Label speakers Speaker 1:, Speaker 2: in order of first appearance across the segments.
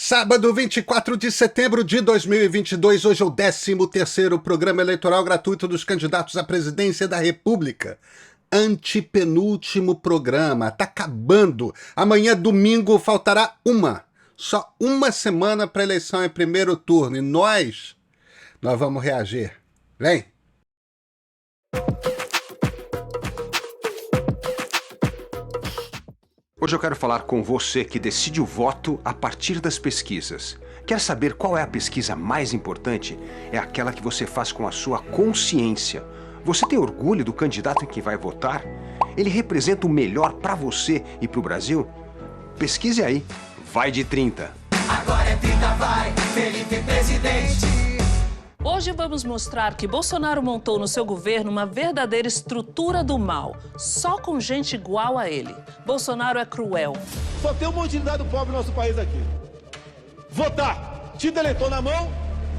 Speaker 1: Sábado, 24 de setembro de 2022, hoje é o 13º programa eleitoral gratuito dos candidatos à presidência da República. Antepenúltimo programa, tá acabando. Amanhã, domingo, faltará só uma semana para a eleição em primeiro turno. E nós vamos reagir. Vem!
Speaker 2: Hoje eu quero falar com você que decide o voto a partir das pesquisas. Quer saber qual é a pesquisa mais importante? É aquela que você faz com a sua consciência. Você tem orgulho do candidato em que vai votar? Ele representa o melhor para você e para o Brasil? Pesquise aí. Vai de 30.
Speaker 3: Agora é 30, vai, Felipe presidente.
Speaker 4: Hoje vamos mostrar que Bolsonaro montou no seu governo uma verdadeira estrutura do mal, só com gente igual a ele. Bolsonaro é cruel.
Speaker 5: Só tem uma utilidade do pobre no nosso país aqui. Votar, título eleitor na mão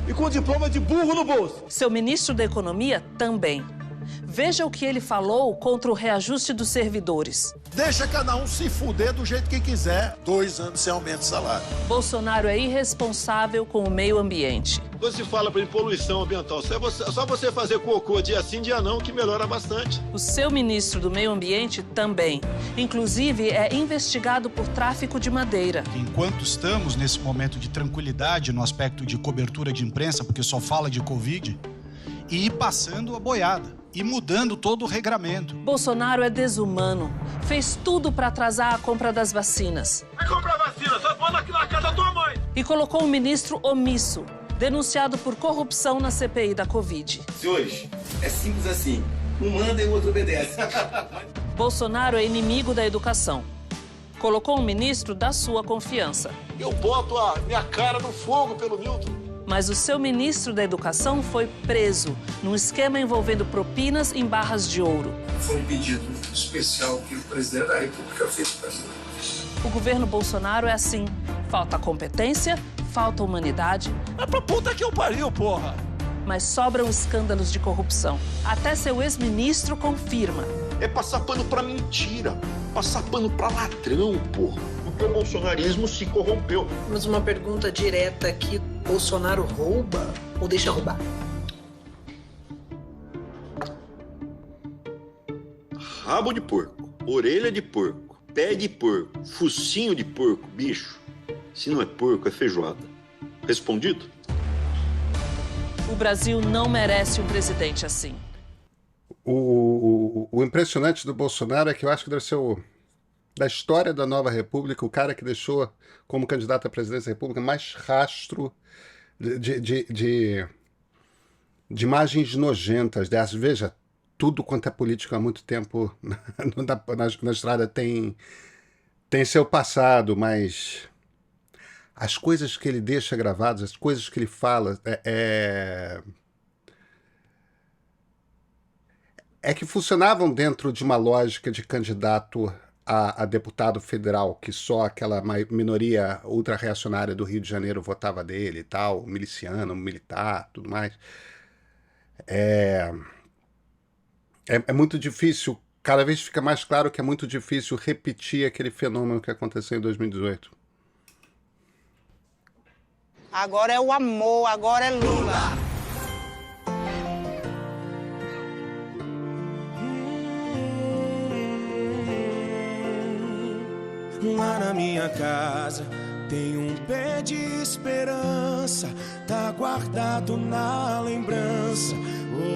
Speaker 5: e com diploma de burro no bolso.
Speaker 4: Seu ministro da Economia também. Veja o que ele falou contra o reajuste dos servidores.
Speaker 6: Deixa cada um se fuder do jeito que quiser. 2 anos sem aumento de salário.
Speaker 4: Bolsonaro é irresponsável com o meio ambiente.
Speaker 5: Quando se fala em poluição ambiental, só você fazer cocô dia sim, dia não, que melhora bastante.
Speaker 4: O seu ministro do Meio Ambiente também. Inclusive, é investigado por tráfico de madeira.
Speaker 7: Enquanto estamos nesse momento de tranquilidade no aspecto de cobertura de imprensa, porque só fala de Covid, e ir passando a boiada, e mudando todo o regramento.
Speaker 4: Bolsonaro é desumano. Fez tudo para atrasar a compra das vacinas.
Speaker 5: Vai comprar vacina, só manda aqui na casa da tua mãe.
Speaker 4: E colocou um ministro omisso, denunciado por corrupção na CPI da Covid.
Speaker 8: Senhores, é simples assim. Um manda e o outro obedece.
Speaker 4: Bolsonaro é inimigo da educação. Colocou um ministro da sua confiança.
Speaker 5: Eu boto a minha cara no fogo pelo Milton.
Speaker 4: Mas o seu ministro da Educação foi preso num esquema envolvendo propinas em barras de ouro.
Speaker 8: Foi um pedido especial que o presidente da República fez para mim.
Speaker 4: O governo Bolsonaro é assim. Falta competência, falta humanidade.
Speaker 5: É pra puta que eu pariu, porra.
Speaker 4: Mas sobram escândalos de corrupção. Até seu ex-ministro confirma.
Speaker 5: É passar pano pra mentira, passar pano pra ladrão, porra. Porque o bolsonarismo se corrompeu.
Speaker 9: Mas uma pergunta direta aqui, Bolsonaro rouba ou deixa roubar?
Speaker 5: Rabo de porco, orelha de porco, pé de porco, focinho de porco, bicho. Se não é porco, é feijoada. Respondido?
Speaker 4: O Brasil não merece um presidente assim.
Speaker 1: O impressionante do Bolsonaro é que eu acho que deve ser da história da nova república, o cara que deixou como candidato à presidência da república mais rastro de imagens nojentas dessas. Veja, tudo quanto é político há muito tempo na estrada tem seu passado, mas as coisas que ele deixa gravadas, as coisas que ele fala, é que funcionavam dentro de uma lógica de candidato a deputado federal, que só aquela minoria ultra-reacionária do Rio de Janeiro votava dele e tal, miliciano, militar, tudo mais. É muito difícil, cada vez fica mais claro que é muito difícil repetir aquele fenômeno que aconteceu em 2018.
Speaker 10: Agora é o amor, agora é Lula.
Speaker 3: Lá na minha casa tem um pé de esperança, tá guardado na lembrança.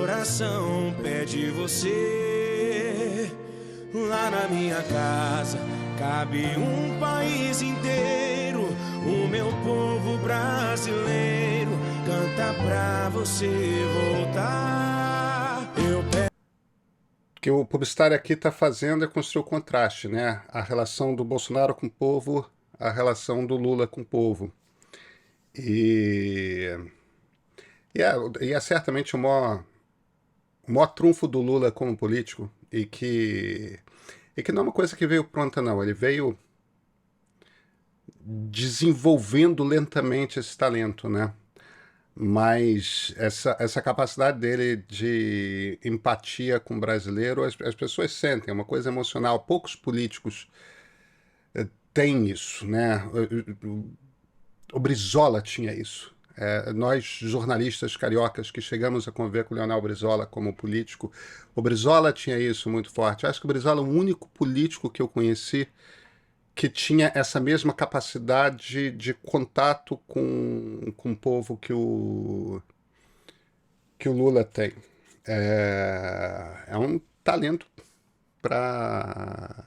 Speaker 3: Oração pede você. Lá na minha casa cabe um país inteiro. O meu povo brasileiro canta pra você voltar.
Speaker 1: O que o publicitário aqui está fazendo é construir o contraste, né? A relação do Bolsonaro com o povo, a relação do Lula com o povo. E é certamente o maior trunfo do Lula como político, e que não é uma coisa que veio pronta, não. Ele veio desenvolvendo lentamente esse talento, né? Mas essa capacidade dele de empatia com o brasileiro, as pessoas sentem, é uma coisa emocional. Poucos políticos têm isso, né? O Brizola tinha isso. Nós, jornalistas cariocas que chegamos a conviver com o Leonel Brizola como político, o Brizola tinha isso muito forte. Acho que o Brizola é o único político que eu conheci que tinha essa mesma capacidade de contato com o povo que o Lula tem. É um talento para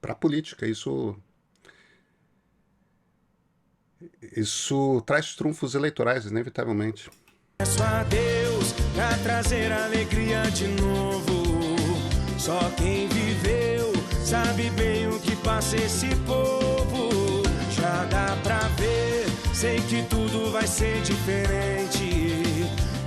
Speaker 1: a política. Isso traz trunfos eleitorais, inevitavelmente.
Speaker 3: Peço a Deus pra trazer alegria de novo. Só quem viveu sabe bem o que passa esse povo. Já dá pra ver, sei que tudo vai ser diferente.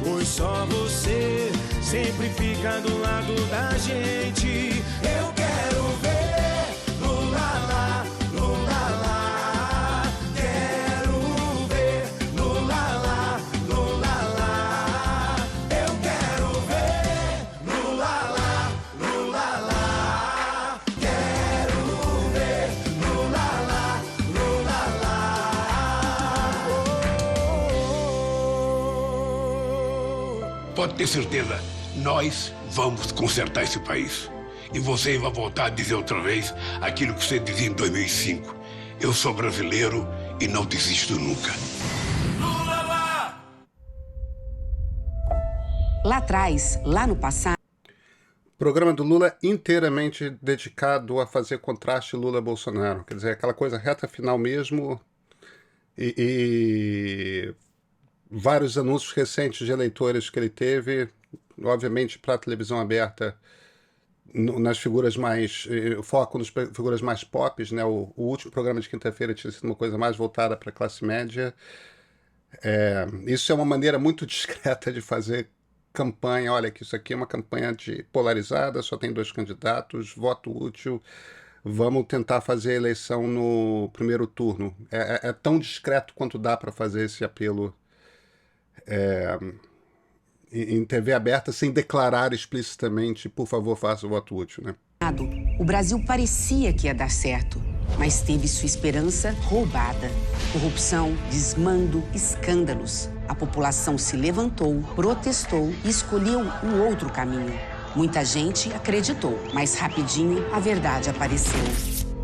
Speaker 3: Pois só você sempre fica do lado da gente. Eu quero ver Lula lá, Lula lá. Quero ver Lula lá, Lula lá. Eu quero ver Lula lá, Lula lá. Quero ver Lula lá, Lula lá.
Speaker 11: Pode ter certeza, nós vamos consertar esse país. E você vai voltar a dizer outra vez aquilo que você dizia em 2005. Eu sou brasileiro e não desisto nunca.
Speaker 3: Lula lá!
Speaker 12: Lá atrás, lá no passado...
Speaker 1: Programa do Lula inteiramente dedicado a fazer contraste Lula-Bolsonaro. Quer dizer, aquela coisa reta final mesmo e vários anúncios recentes de eleitores que ele teve, obviamente para a televisão aberta, nas figuras mais... foco nas figuras mais pop, né? O último programa de quinta-feira tinha sido uma coisa mais voltada para a classe média. Isso é uma maneira muito discreta de fazer campanha. Olha, que isso aqui é uma campanha polarizada, só tem 2 candidatos, voto útil, vamos tentar fazer a eleição no primeiro turno. É tão discreto quanto dá para fazer esse apelo em TV aberta sem declarar explicitamente, por favor, faça o voto útil, né?
Speaker 12: O Brasil parecia que ia dar certo, mas teve sua esperança roubada. Corrupção, desmando, escândalos. A população se levantou, protestou e escolheu um outro caminho. Muita gente acreditou, mas rapidinho a verdade apareceu.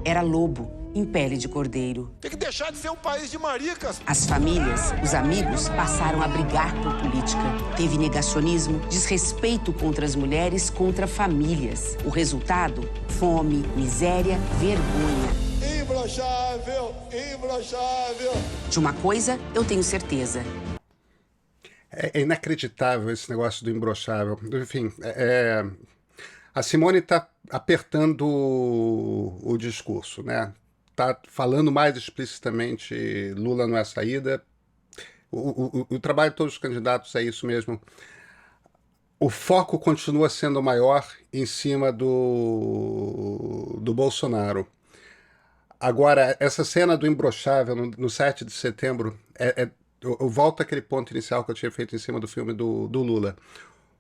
Speaker 12: Era lobo em pele de cordeiro.
Speaker 6: Tem que deixar de ser um país de maricas.
Speaker 12: As famílias, os amigos passaram a brigar por política. Teve negacionismo, desrespeito contra as mulheres, contra famílias. O resultado? Fome, miséria, vergonha.
Speaker 6: Imbrochável, imbrochável.
Speaker 12: De uma coisa eu tenho certeza.
Speaker 1: É inacreditável esse negócio do imbrochável. Enfim, a Simone está apertando o discurso, né? Está falando mais explicitamente Lula não é saída. O trabalho de todos os candidatos é isso mesmo. O foco continua sendo maior em cima do Bolsonaro. Agora, essa cena do imbrochável no 7 de setembro, eu volto àquele ponto inicial que eu tinha feito em cima do filme do Lula.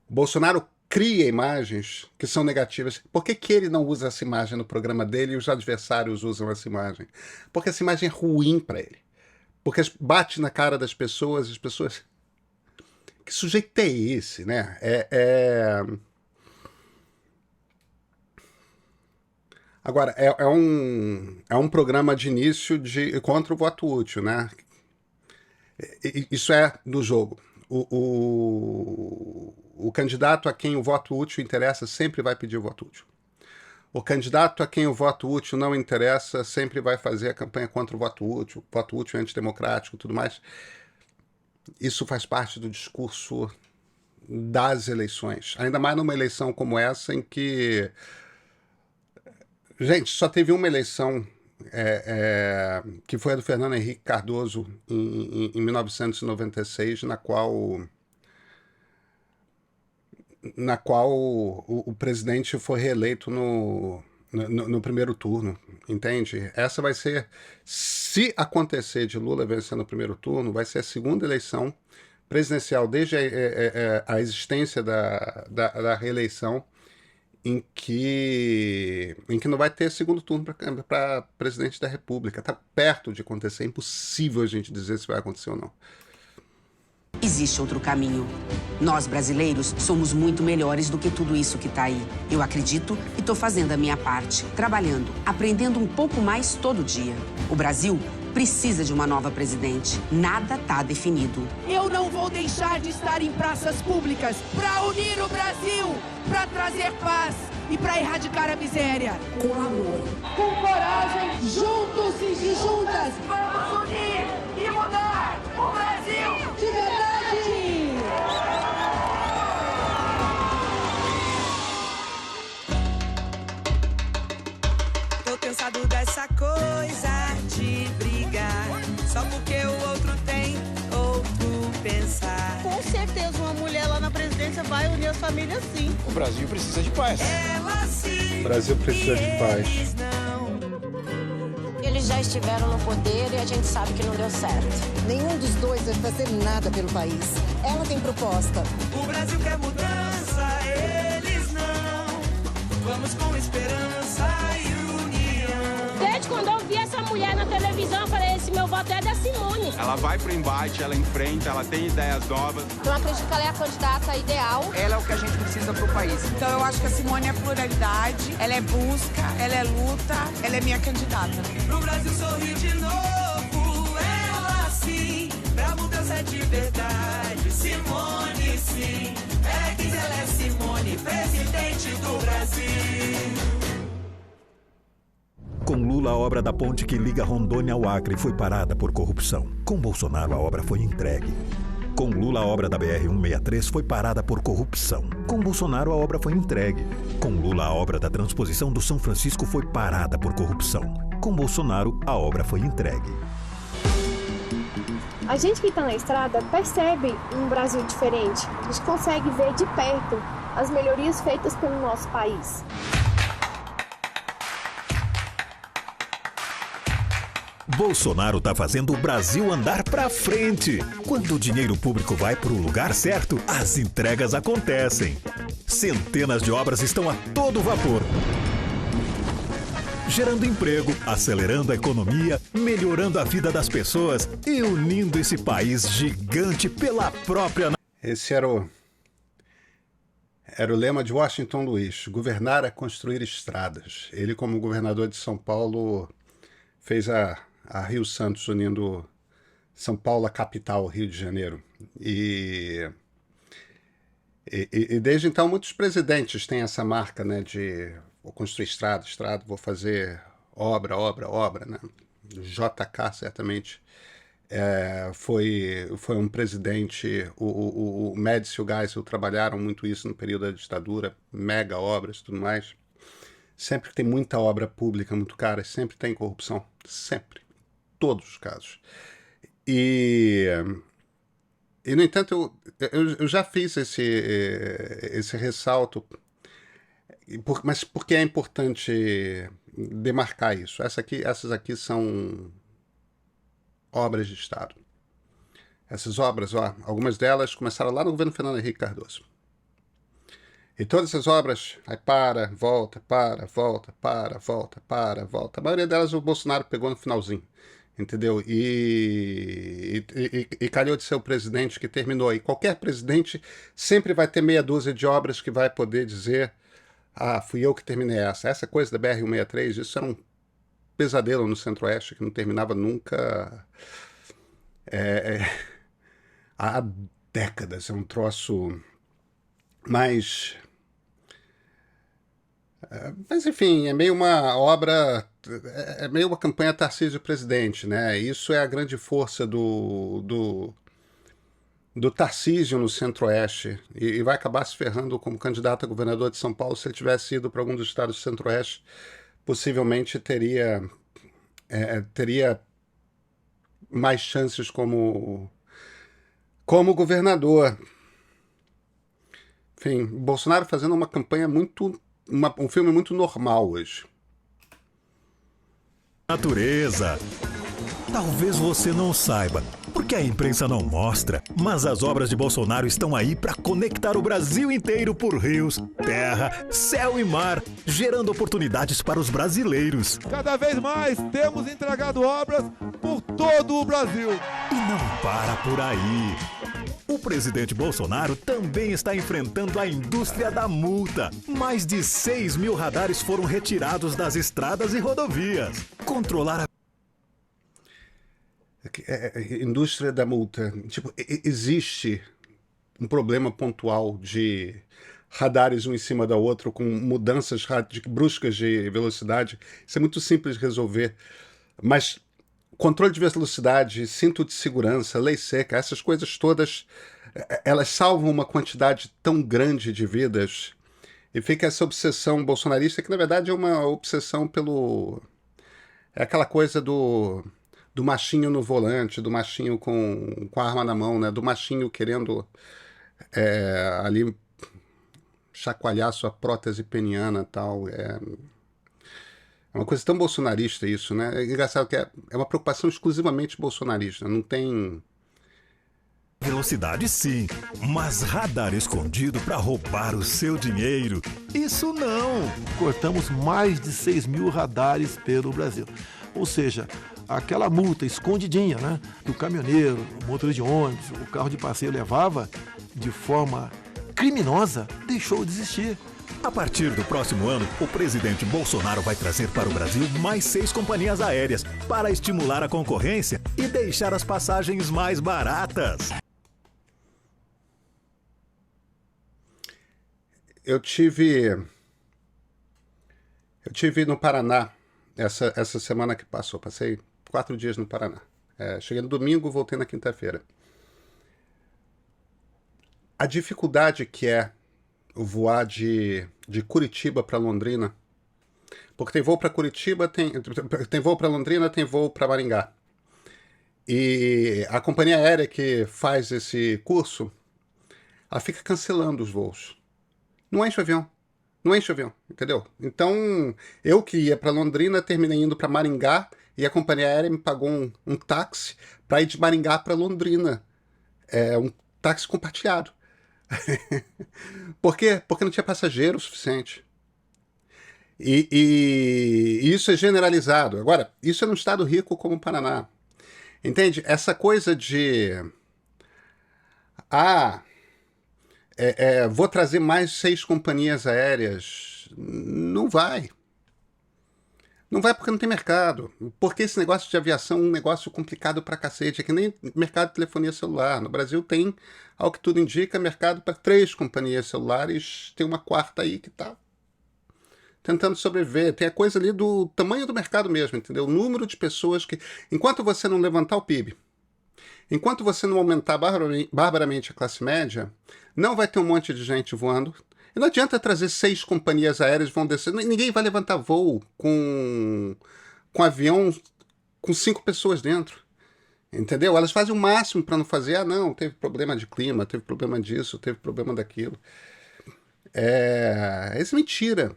Speaker 1: O Bolsonaro cria imagens que são negativas. Por que ele não usa essa imagem no programa dele e os adversários usam essa imagem? Porque essa imagem é ruim para ele. Porque bate na cara das pessoas, as pessoas... Que sujeito é esse, né? Agora, é um programa de início contra o voto útil, né? Isso é do jogo. O candidato a quem o voto útil interessa sempre vai pedir o voto útil. O candidato a quem o voto útil não interessa sempre vai fazer a campanha contra o voto útil antidemocrático e tudo mais. Isso faz parte do discurso das eleições. Ainda mais numa eleição como essa em que... Gente, só teve uma eleição que foi a do Fernando Henrique Cardoso em 1996, na qual o presidente foi reeleito no primeiro turno, entende? Essa vai ser, se acontecer de Lula vencer no primeiro turno, vai ser a segunda eleição presidencial desde a existência da reeleição em que não vai ter segundo turno para presidente da República. Está perto de acontecer, é impossível a gente dizer se vai acontecer ou não.
Speaker 12: Existe outro caminho. Nós, brasileiros, somos muito melhores do que tudo isso que tá aí. Eu acredito e tô fazendo a minha parte, trabalhando, aprendendo um pouco mais todo dia. O Brasil precisa de uma nova presidente. Nada tá definido.
Speaker 13: Eu não vou deixar de estar em praças públicas para unir o Brasil, para trazer paz e para erradicar a miséria.
Speaker 9: Com amor.
Speaker 13: Com coragem, juntos e juntas, vamos unir e mudar o Brasil de verdade.
Speaker 14: Tô cansado dessa coisa de brigar, só porque o outro tem outro pensar.
Speaker 10: Com certeza uma mulher lá na presidência vai unir as famílias, sim.
Speaker 15: O Brasil precisa de paz.
Speaker 14: Ela sim.
Speaker 1: O Brasil precisa de paz.
Speaker 16: Eles já estiveram no poder e a gente sabe que não deu certo.
Speaker 17: Nenhum dos dois vai fazer nada pelo país. Ela tem proposta.
Speaker 14: O Brasil quer mudança, eles não. Vamos com esperança e união.
Speaker 18: Desde quando eu vi essa mulher na televisão, eu falei, esse meu voto é da Simone.
Speaker 19: Ela vai pro embate, ela enfrenta, ela tem ideias novas.
Speaker 16: Eu acredito que ela é a candidata ideal.
Speaker 10: Ela é o que a gente precisa pro país.
Speaker 20: Então eu acho que a Simone é pluralidade, ela é busca, ela é luta, ela é minha candidata.
Speaker 14: Pro Brasil sorrir de novo, ela sim, pra mudança de verdade. Simone sim, ela é Simone, presidente do Brasil.
Speaker 21: Com Lula, a obra da ponte que liga Rondônia ao Acre foi parada por corrupção. Com Bolsonaro, a obra foi entregue. Com Lula, a obra da BR-163 foi parada por corrupção. Com Bolsonaro, a obra foi entregue. Com Lula, a obra da transposição do São Francisco foi parada por corrupção. Com Bolsonaro, a obra foi entregue.
Speaker 22: A gente que está na estrada percebe um Brasil diferente. A gente consegue ver de perto as melhorias feitas pelo nosso país.
Speaker 21: Bolsonaro tá fazendo o Brasil andar pra frente. Quando o dinheiro público vai pro lugar certo, as entregas acontecem. Centenas de obras estão a todo vapor. Gerando emprego, acelerando a economia, melhorando a vida das pessoas e unindo esse país gigante pela própria...
Speaker 1: Esse era o lema de Washington Luiz. Governar é construir estradas. Ele, como governador de São Paulo, fez a Rio Santos, unindo São Paulo, a capital, Rio de Janeiro. E desde então muitos presidentes têm essa marca, né, de vou construir estrada, vou fazer obra, né? JK certamente foi um presidente, o Médici e o Geisel trabalharam muito isso no período da ditadura, mega obras e tudo mais. Sempre que tem muita obra pública muito cara, sempre tem corrupção, sempre, todos os casos. E no entanto, eu já fiz esse ressalto, mas por que é importante demarcar isso? Essas aqui são obras de Estado. Essas obras, algumas delas começaram lá no governo Fernando Henrique Cardoso. E todas essas obras, aí volta. A maioria delas o Bolsonaro pegou no finalzinho, entendeu? E calhou de ser o presidente que terminou. E qualquer presidente sempre vai ter meia dúzia de obras que vai poder dizer fui eu que terminei essa. Essa coisa da BR-163, isso era um pesadelo no Centro-Oeste que não terminava nunca há décadas. É um troço mais... Mas, enfim, é meio uma obra, é meio uma campanha Tarcísio presidente, né? Isso é a grande força do Tarcísio no Centro-Oeste, e vai acabar se ferrando como candidato a governador de São Paulo. Se ele tivesse ido para algum dos estados do Centro-Oeste, possivelmente teria mais chances como governador. Enfim, Bolsonaro fazendo uma campanha um filme muito normal hoje.
Speaker 21: Natureza. Talvez você não saiba, Porque a imprensa não mostra, mas as obras de Bolsonaro estão aí para conectar o Brasil inteiro por rios, terra, céu e mar, gerando oportunidades para os brasileiros.
Speaker 2: Cada vez mais temos entregado obras por todo o Brasil.
Speaker 21: E não para por aí. O presidente Bolsonaro também está enfrentando a indústria da multa. Mais de 6 mil radares foram retirados das estradas e rodovias. Controlar a
Speaker 1: indústria da multa. Tipo, existe um problema pontual de radares um em cima da outra, com mudanças bruscas de velocidade. Isso é muito simples de resolver. Mas controle de velocidade, cinto de segurança, lei seca, essas coisas todas, elas salvam uma quantidade tão grande de vidas. E fica essa obsessão bolsonarista, que na verdade é uma obsessão pelo... É aquela coisa do machinho no volante, do machinho com a arma na mão, né? Do machinho querendo ali chacoalhar sua prótese peniana e tal. É uma coisa tão bolsonarista isso, né? É engraçado que é uma preocupação exclusivamente bolsonarista, não tem...
Speaker 21: Velocidade sim, mas radar escondido para roubar o seu dinheiro, isso não!
Speaker 6: Cortamos mais de 6 mil radares pelo Brasil. Ou seja, aquela multa escondidinha, né? Que o caminhoneiro, o motorista de ônibus, o carro de passeio levava de forma criminosa, deixou de existir.
Speaker 21: A partir do próximo ano, o presidente Bolsonaro vai trazer para o Brasil mais 6 companhias aéreas para estimular a concorrência e deixar as passagens mais baratas.
Speaker 1: Eu tive no Paraná essa semana que passou. Passei 4 dias no Paraná. Cheguei no domingo, voltei na quinta-feira. A dificuldade que é voar de Curitiba para Londrina, porque tem voo para Curitiba, tem voo para Londrina, tem voo para Maringá. E a companhia aérea que faz esse curso, ela fica cancelando os voos. Não enche o avião. Não enche o avião, entendeu? Então, eu que ia para Londrina, terminei indo para Maringá e a companhia aérea me pagou um táxi para ir de Maringá para Londrina. Um táxi compartilhado. Por quê? Porque não tinha passageiro o suficiente. E isso é generalizado. Agora, isso é num estado rico como o Paraná. Entende? Essa coisa de... vou trazer mais 6 companhias aéreas. Não vai. Não vai porque não tem mercado. Porque esse negócio de aviação é um negócio complicado pra cacete. É que nem mercado de telefonia celular. No Brasil tem, ao que tudo indica, mercado para 3 companhias celulares. Tem uma 4ª aí que tá tentando sobreviver. Tem a coisa ali do tamanho do mercado mesmo, entendeu? O número de pessoas que... Enquanto você não levantar o PIB, enquanto você não aumentar barbaramente a classe média, não vai ter um monte de gente voando. E não adianta trazer 6 companhias aéreas vão descer. Ninguém vai levantar voo com avião com 5 pessoas dentro. Entendeu? Elas fazem o máximo para não fazer. Não, teve problema de clima, teve problema disso, teve problema daquilo. Isso é mentira.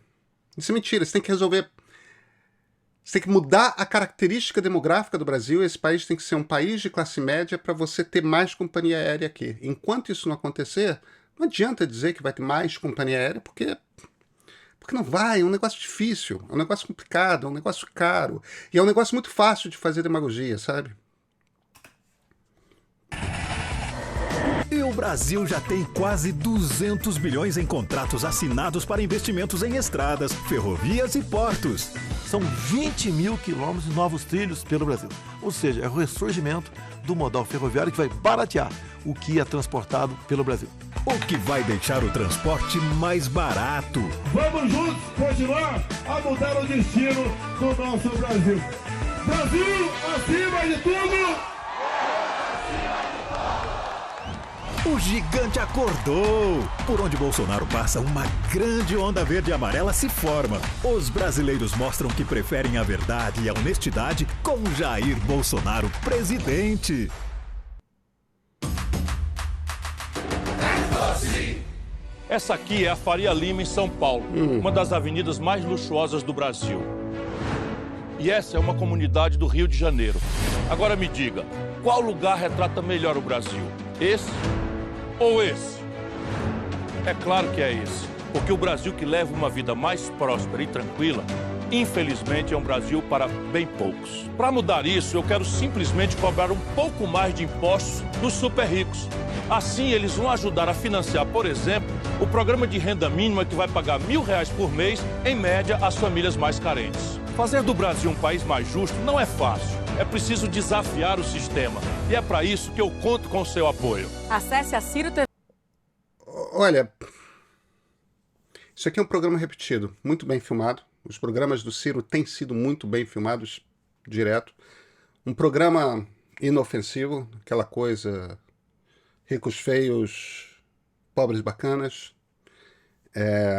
Speaker 1: Isso é mentira. Você tem que resolver... Você tem que mudar a característica demográfica do Brasil. Esse país tem que ser um país de classe média para você ter mais companhia aérea aqui. Enquanto isso não acontecer, não adianta dizer que vai ter mais companhia aérea, porque não vai. É um negócio difícil, é um negócio complicado, é um negócio caro. E é um negócio muito fácil de fazer demagogia, sabe?
Speaker 21: E o Brasil já tem quase 200 bilhões em contratos assinados para investimentos em estradas, ferrovias e portos.
Speaker 6: São 20 mil quilômetros de novos trilhos pelo Brasil. Ou seja, é o ressurgimento do modal ferroviário que vai baratear o que é transportado pelo Brasil.
Speaker 21: O que vai deixar o transporte mais barato.
Speaker 2: Vamos juntos continuar a mudar o destino do nosso Brasil. Brasil, acima de tudo!
Speaker 21: O gigante acordou! Por onde Bolsonaro passa, uma grande onda verde e amarela se forma. Os brasileiros mostram que preferem a verdade e a honestidade com Jair Bolsonaro presidente.
Speaker 15: Essa aqui é a Faria Lima, em São Paulo, uma das avenidas mais luxuosas do Brasil. E essa é uma comunidade do Rio de Janeiro. Agora me diga, qual lugar retrata melhor o Brasil? Esse ou esse? É claro que é esse, porque o Brasil que leva uma vida mais próspera e tranquila, infelizmente, é um Brasil para bem poucos. Para mudar isso, eu quero simplesmente cobrar um pouco mais de impostos dos super ricos. Assim, eles vão ajudar a financiar, por exemplo, o programa de renda mínima que vai pagar R$1.000 por mês, em média, às famílias mais carentes. Fazer do Brasil um país mais justo não é fácil. É preciso desafiar o sistema. E é para isso que eu conto com o seu apoio.
Speaker 7: Acesse a Ciro TV.
Speaker 1: Olha, isso aqui é um programa repetido, muito bem filmado. Os programas do Ciro têm sido muito bem filmados, direto. Um programa inofensivo, aquela coisa, ricos feios, pobres bacanas.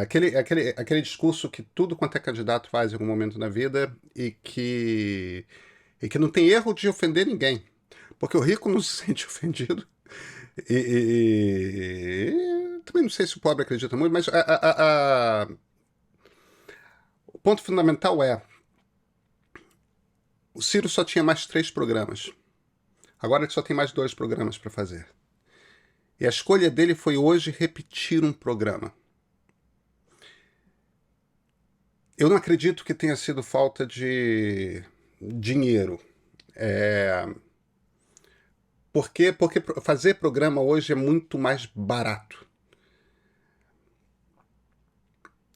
Speaker 1: Aquele discurso que tudo quanto é candidato faz em algum momento na vida e que não tem erro de ofender ninguém. Porque o rico não se sente ofendido. Também não sei se o pobre acredita muito, mas o ponto fundamental é: o Ciro só tinha mais 3 programas. Agora ele só tem mais 2 programas para fazer. E a escolha dele foi hoje repetir um programa. Eu não acredito que tenha sido falta de dinheiro. Porque fazer programa hoje é muito mais barato.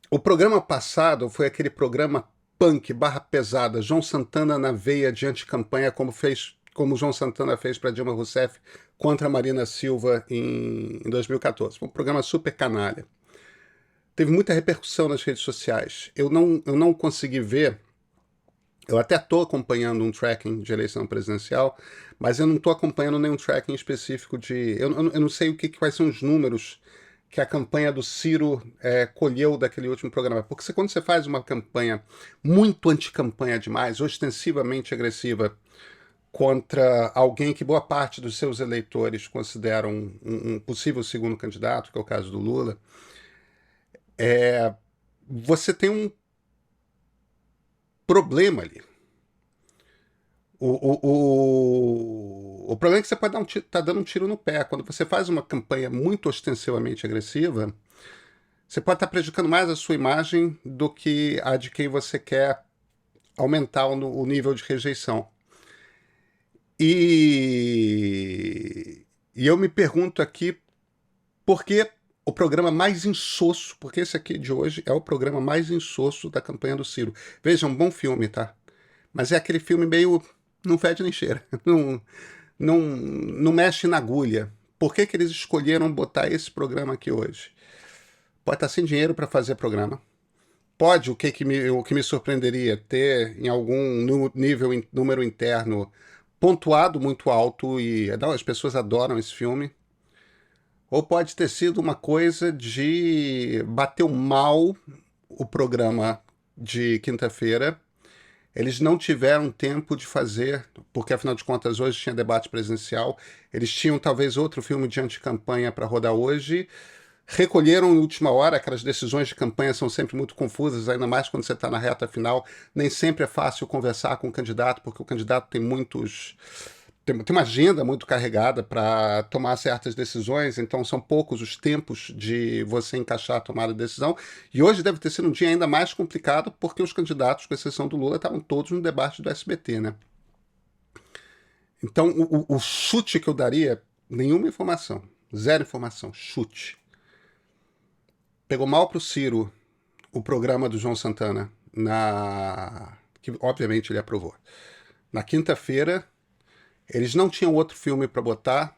Speaker 1: O programa passado foi aquele programa punk /pesada, João Santana na veia de anticampanha, como João Santana fez para Dilma Rousseff contra a Marina Silva em 2014. Foi um programa super canalha. Teve muita repercussão nas redes sociais. Eu não consegui ver. Eu até estou acompanhando um tracking de eleição presidencial, mas eu não estou acompanhando nenhum tracking específico de... Eu não sei quais são os números que a campanha do Ciro colheu daquele último programa. Porque quando você faz uma campanha muito anticampanha demais, ostensivamente agressiva, contra alguém que boa parte dos seus eleitores consideram um possível segundo candidato, que é o caso do Lula, você tem um problema ali. O problema é que você pode estar dando um tiro no pé. Quando você faz uma campanha muito ostensivamente agressiva, você pode estar prejudicando mais a sua imagem do que a de quem você quer aumentar o nível de rejeição. E eu me pergunto aqui por que o programa mais insosso, porque esse aqui de hoje é o programa mais insosso da campanha do Ciro. Veja, é um bom filme, tá? Mas é aquele filme meio... não fede nem cheira. Não mexe na agulha. Por que eles escolheram botar esse programa aqui hoje? Pode estar sem dinheiro para fazer programa. Pode, o que me surpreenderia, ter em algum número interno pontuado muito alto e as pessoas adoram esse filme. Ou pode ter sido uma coisa de bateu mal o programa de quinta-feira. Eles não tiveram tempo de fazer, porque afinal de contas hoje tinha debate presidencial. Eles tinham talvez outro filme de anticampanha para rodar hoje. Recolheram em última hora, aquelas decisões de campanha são sempre muito confusas, ainda mais quando você está na reta final. Nem sempre é fácil conversar com o candidato, porque o candidato tem uma agenda muito carregada para tomar certas decisões, então são poucos os tempos de você encaixar a tomada de decisão. E hoje deve ter sido um dia ainda mais complicado, porque os candidatos, com exceção do Lula, estavam todos no debate do SBT, né? Então, o chute que eu daria, nenhuma informação, zero informação, chute. Pegou mal para o Ciro o programa do João Santana, que obviamente ele aprovou. Na quinta-feira, eles não tinham outro filme para botar,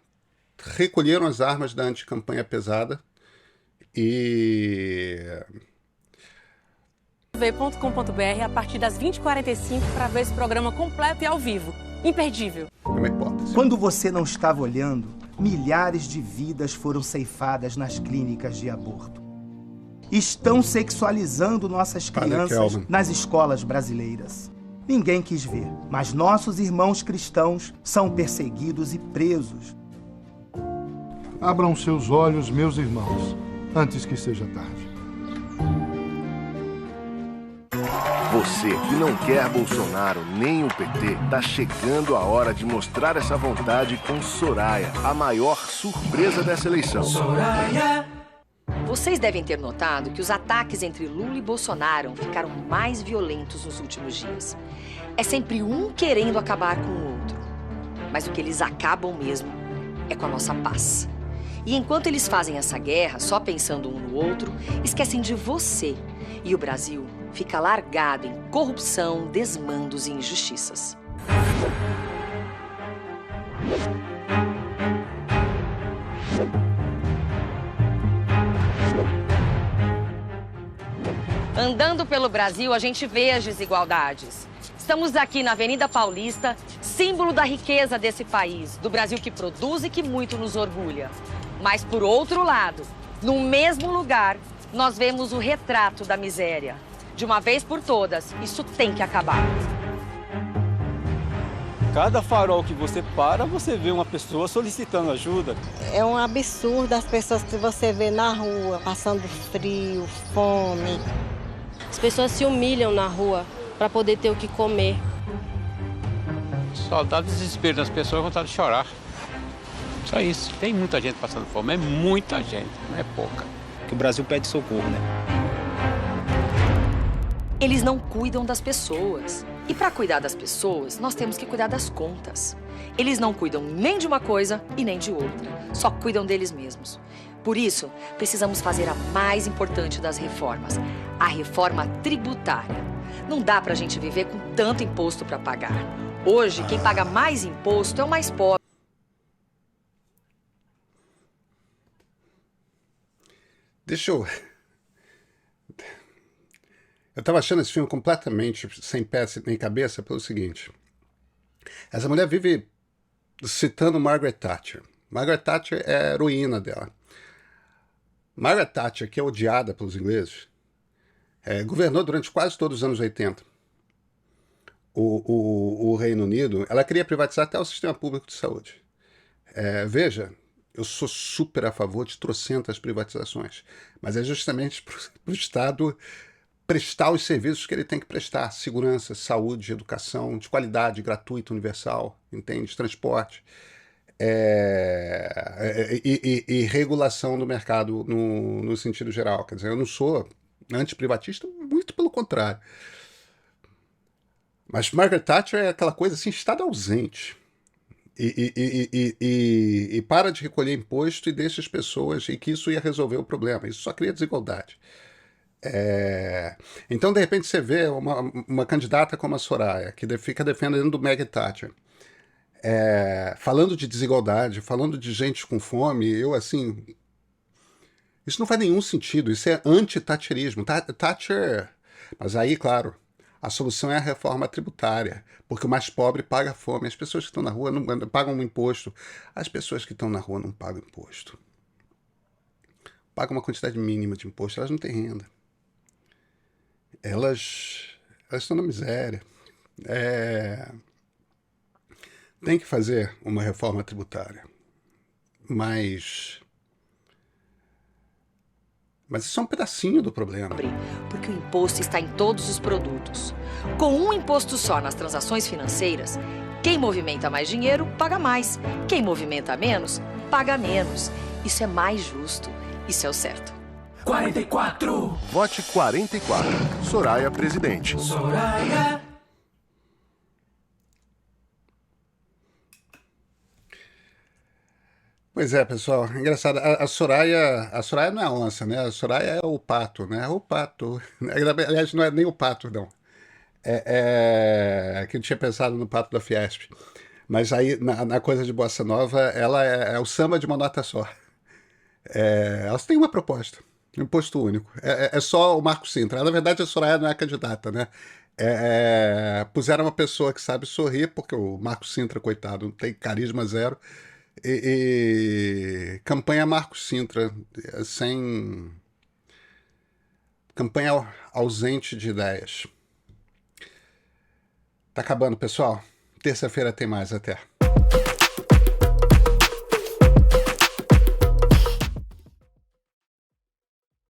Speaker 1: recolheram as armas da anticampanha pesada e...
Speaker 7: .com.br a partir das 20h45 para ver esse programa completo e ao vivo. Imperdível.
Speaker 1: É uma hipótese.
Speaker 8: Quando você não estava olhando, milhares de vidas foram ceifadas nas clínicas de aborto. Estão sexualizando nossas crianças nas escolas brasileiras. Ninguém quis ver, mas nossos irmãos cristãos são perseguidos e presos.
Speaker 23: Abram seus olhos, meus irmãos, antes que seja tarde.
Speaker 4: você que não quer Bolsonaro nem o PT, tá chegando a hora de mostrar essa vontade com Soraya, a maior surpresa dessa eleição.
Speaker 5: Soraya. Vocês devem ter notado que os ataques entre Lula e Bolsonaro ficaram mais violentos nos últimos dias. É sempre um querendo acabar com o outro. Mas o que eles acabam mesmo é com a nossa paz. E enquanto eles fazem essa guerra, só pensando um no outro, esquecem de você. E o Brasil fica largado em corrupção, desmandos e injustiças. Andando pelo Brasil, a gente vê as desigualdades. Estamos aqui na Avenida Paulista, símbolo da riqueza desse país, do Brasil que produz e que muito nos orgulha. Mas, por outro lado, no mesmo lugar, nós vemos o retrato da miséria. De uma vez por todas, isso tem que acabar.
Speaker 11: Cada farol que você para, você vê uma pessoa solicitando ajuda.
Speaker 24: É um absurdo as pessoas que você vê na rua, passando frio, fome.
Speaker 25: As pessoas se humilham na rua para poder ter o que comer.
Speaker 26: Só dá desespero nas pessoas, vontade de chorar. Só isso. Tem muita gente passando fome, é muita gente, não é pouca.
Speaker 27: Que o Brasil pede socorro, né?
Speaker 5: Eles não cuidam das pessoas. E para cuidar das pessoas, nós temos que cuidar das contas. Eles não cuidam nem de uma coisa e nem de outra. Só cuidam deles mesmos. Por isso, precisamos fazer a mais importante das reformas, a reforma tributária. Não dá pra gente viver com tanto imposto para pagar. Hoje, quem paga mais imposto é o mais pobre.
Speaker 1: Deixa eu... Eu tava achando esse filme completamente sem pé nem cabeça pelo seguinte. Essa mulher vive citando Margaret Thatcher. Margaret Thatcher é a heroína dela. Margaret Thatcher, que é odiada pelos ingleses, governou durante quase todos os anos 80 o Reino Unido. Ela queria privatizar até o sistema público de saúde. Veja, eu sou super a favor de trocentas privatizações, mas é justamente para o Estado prestar os serviços que ele tem que prestar: segurança, saúde, educação, de qualidade, gratuita, universal, entende? Transporte. E regulação do mercado no sentido geral. Quer dizer, eu não sou antiprivatista, muito pelo contrário. Mas Margaret Thatcher é aquela coisa assim, estado ausente. E para de recolher imposto e deixa as pessoas, e que isso ia resolver o problema. Isso só cria desigualdade. Então, de repente, você vê uma candidata como a Soraya, que fica defendendo Margaret Thatcher, falando de desigualdade, falando de gente com fome. Isso não faz nenhum sentido. Isso é anti-thatcherismo. Thatcher... Mas aí, claro, a solução é a reforma tributária, porque o mais pobre paga a fome. As pessoas que estão na rua não pagam um imposto. As pessoas que estão na rua não pagam imposto. Pagam uma quantidade mínima de imposto. Elas não têm renda. Elas estão na miséria. Tem que fazer uma reforma tributária. Mas isso é um pedacinho do problema.
Speaker 5: Porque o imposto está em todos os produtos. Com um imposto só nas transações financeiras, quem movimenta mais dinheiro paga mais. Quem movimenta menos, paga menos. Isso é mais justo. Isso é o certo.
Speaker 4: 44. Vote 44. Soraya presidente.
Speaker 14: Soraya.
Speaker 1: Pois é, pessoal, engraçado, a Soraya não é a onça, né? A Soraya é o pato, né? O pato. Aliás, não é nem o pato, não. Que eu tinha pensado no pato da Fiesp. Mas aí, na coisa de Bossa Nova, ela é o samba de uma nota só. Elas têm uma proposta, um imposto único. É só o Marco Sintra. Na verdade, a Soraya não é a candidata, né? Puseram uma pessoa que sabe sorrir, porque o Marco Sintra, coitado, não tem carisma zero. Campanha Marcos Sintra, campanha ausente de ideias. Tá acabando, pessoal. Terça-feira tem mais. Até.